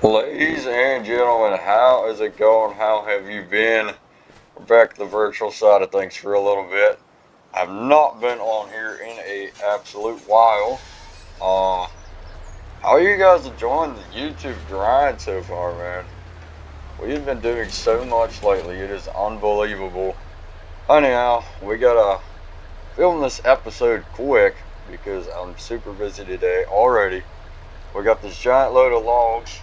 Ladies and gentlemen, how is it going? How have you been? We're back to the virtual side of things for a little bit. I've not been on here in a absolute while. How are you guys enjoying the YouTube grind so far, man? We've been doing so much lately. It is unbelievable. Anyhow, we gotta film this episode quick because I'm super busy today already. We got this giant load of logs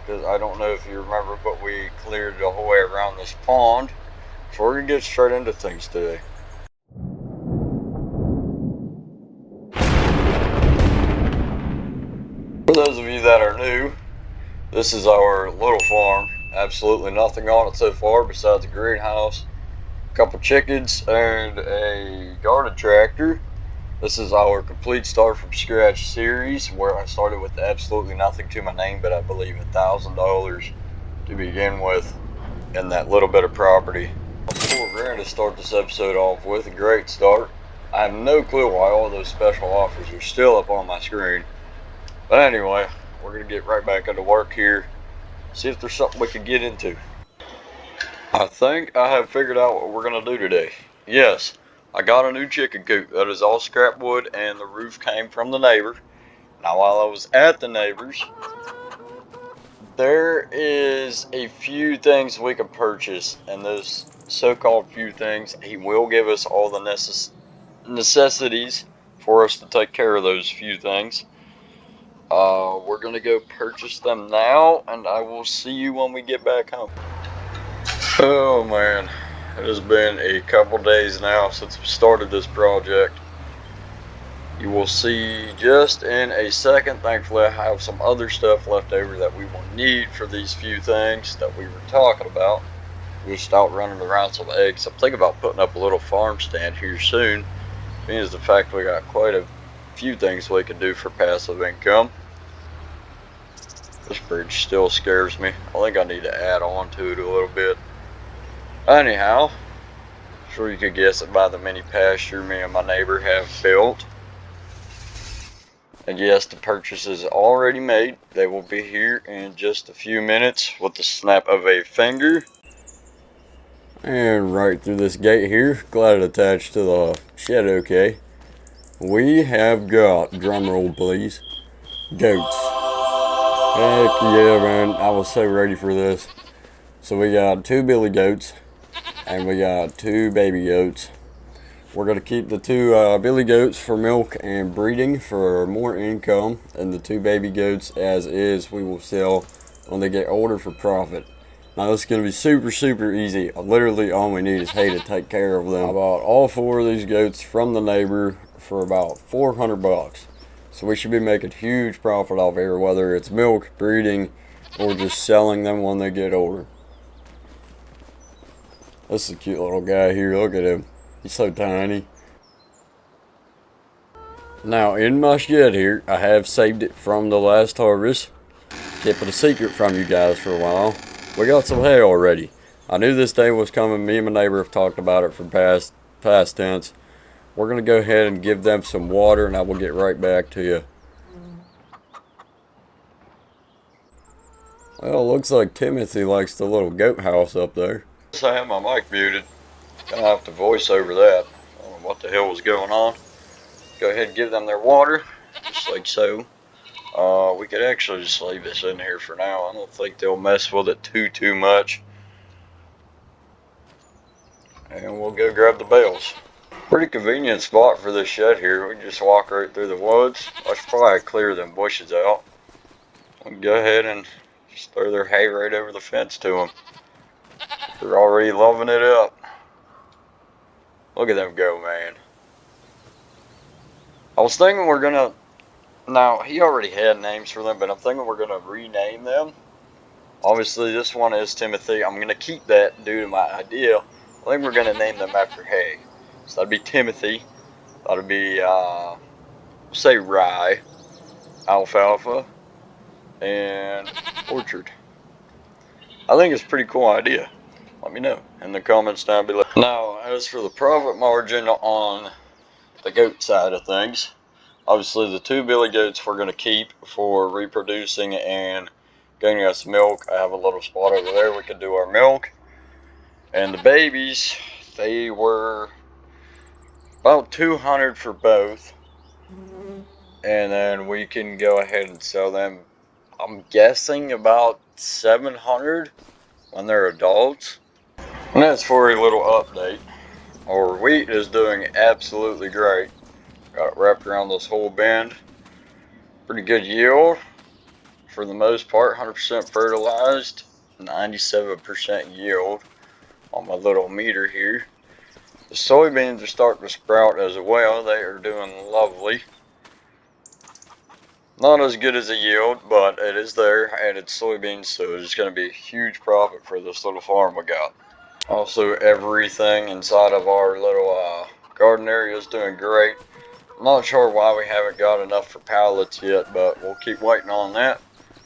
because I don't know if you remember, but we cleared the whole way around this pond. So we're going to get straight into things today. For those of you that are new, this is our little farm. Absolutely nothing on it so far besides a greenhouse, a couple chickens, and a garden tractor. This is our complete start from scratch series where I started with absolutely nothing to my name, but I believe $1,000 to begin with in that little bit of property. $4 grand to start this episode off with. A great start. I have no clue why all those special offers are still up on my screen. But anyway, we're going to get right back into work here. See if there's something we can get into. I think I have figured out what we're going to do today. Yes, I got a new chicken coop. That is all scrap wood and the roof came from the neighbor. Now while I was at the neighbor's, there is a few things we can purchase, and those so-called few things, he will give us all the necessities for us to take care of those few things. We're gonna go purchase them now, and I will see you when we get back home. Oh man, it has been a couple days now since we started this project. You will see just in a second. Thankfully, I have some other stuff left over that we will need for these few things that we were talking about. We'll start running around some eggs. I'm thinking about putting up a little farm stand here soon. Being as the fact we got quite a few things we can do for passive income. This bridge still scares me. I think I need to add on to it a little bit. Anyhow, I'm sure you could guess it by the mini pasture me and my neighbor have built. And yes, the purchase is already made. They will be here in just a few minutes with the snap of a finger. And right through this gate here, glad it attached to the shed okay. We have got, drumroll please, goats. Heck yeah, man, I was so ready for this. So we got 2 billy goats, and we got 2 baby goats. We're going to keep the 2 billy goats for milk and breeding for more income, and the 2 baby goats as is we will sell when they get older for profit. Now this is going to be super easy. Literally all we need is hay to take care of them. I bought all 4 of these goats from the neighbor for about $400. So we should be making huge profit off here, whether it's milk, breeding, or just selling them when they get older. This is a cute little guy here, look at him. He's so tiny. Now in my shed here, I have saved it from the last harvest. Kept it a secret from you guys for a while. We got some hay already. I knew this day was coming. Me and my neighbor have talked about it from past tense. We're going to go ahead and give them some water, and I will get right back to you. Well, looks like Timothy likes the little goat house up there. I have my mic muted. Gonna have to voice over that. I don't know what the hell was going on. Go ahead and give them their water, just like so. We could actually just leave this in here for now. I don't think they'll mess with it too much. And we'll go grab the bales. Pretty convenient spot for this shed here. We can just walk right through the woods. I should probably clear them bushes out. We can go ahead and just throw their hay right over the fence to them. They're already loving it up. Look at them go, man. I was thinking we're gonna, now he already had names for them, but I'm thinking we're gonna rename them. Obviously this one is Timothy. I'm gonna keep that due to my idea. I think we're gonna name them after hay. So that'd be Timothy. That'd be say rye, alfalfa, and orchard. I think it's a pretty cool idea. Let me know in the comments down below. Now, as for the profit margin on the goat side of things, obviously the 2 billy goats we're going to keep for reproducing and getting us milk. I have a little spot over there we could do our milk. And the babies, they were about 200 for both. And then we can go ahead and sell them, I'm guessing about 700 when they're adults. And that's for a little update. Our wheat is doing absolutely great. Got it wrapped around this whole bend. Pretty good yield for the most part. 100% fertilized, 97% yield on my little meter here. The soybeans are starting to sprout as well. They are doing lovely. Not as good as a yield, but it is there. I added soybeans, so it's going to be a huge profit for this little farm we got. Also, everything inside of our little garden area is doing great. I'm not sure why we haven't got enough for pallets yet, but we'll keep waiting on that.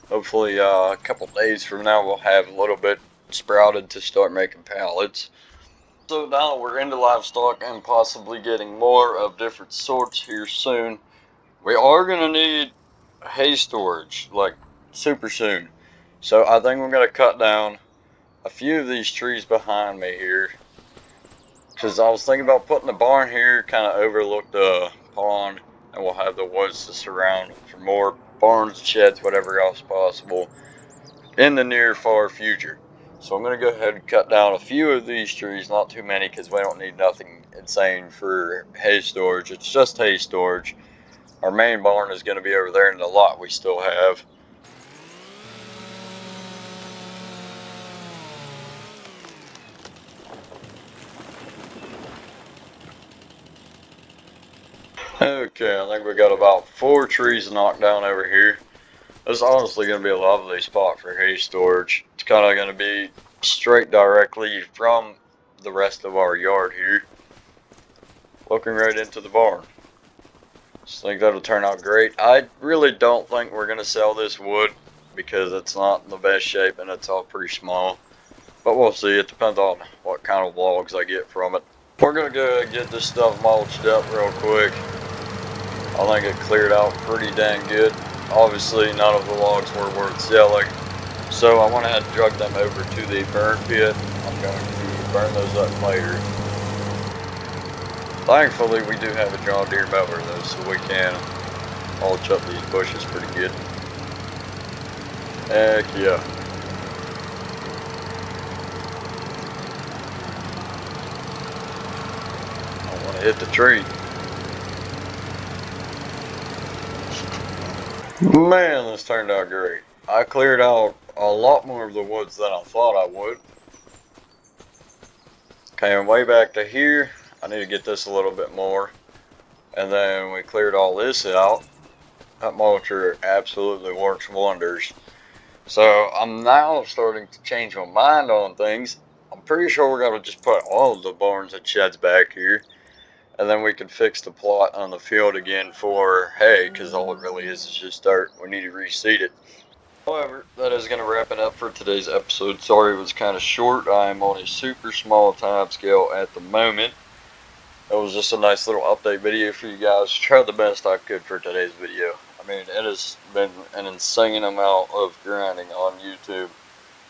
Hopefully, a couple days from now, we'll have a little bit sprouted to start making pallets. So now we're into livestock and possibly getting more of different sorts here soon. We are going to need hay storage, like super soon. So I think we're going to cut down a few of these trees behind me here. Because I was thinking about putting the barn here, kind of overlook the pond, and we'll have the woods to surround for more barns, sheds, whatever else possible in the near far future. So I'm going to go ahead and cut down a few of these trees, not too many because we don't need nothing insane for hay storage. It's just hay storage. Our main barn is going to be over there in the lot we still have. Okay, I think we got about 4 trees knocked down over here. This is honestly going to be a lovely spot for hay storage. It's kind of going to be straight directly from the rest of our yard here, looking right into the barn. Just think that'll turn out great. I really don't think we're going to sell this wood because it's not in the best shape and it's all pretty small. But we'll see. It depends on what kind of logs I get from it. We're going to go get this stuff mulched up real quick. I think it cleared out pretty dang good. Obviously, none of the logs were worth selling, so I went ahead and drug them over to the burn pit. I'm going to burn those up later. Thankfully, we do have a John Deere mower though, so we can mulch up these bushes pretty good. Heck yeah. I want to hit the tree. Man, this turned out great. I cleared out a lot more of the woods than I thought I would. Came way back to here. I need to get this a little bit more. And then we cleared all this out. That mulcher absolutely works wonders. So I'm now starting to change my mind on things. I'm pretty sure we're going to just put all of the barns and sheds back here. And then we can fix the plot on the field again for hay, because all it really is just dirt. We need to reseed it. However, that is going to wrap it up for today's episode. Sorry it was kind of short. I am on a super small time scale at the moment. It was just a nice little update video for you guys. Tried the best I could for today's video. I mean, it has been an insane amount of grinding on YouTube.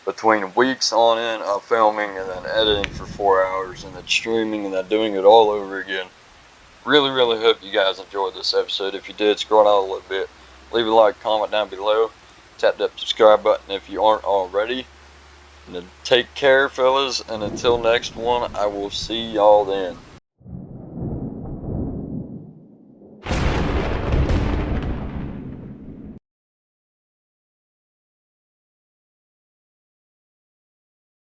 Between weeks on end of filming and then editing for 4 hours and then streaming and then doing it all over again. Really hope you guys enjoyed this episode. If you did, scroll down a little bit. Leave a like, comment down below. Tap that subscribe button if you aren't already. And then take care, fellas. And until next one, I will see y'all then.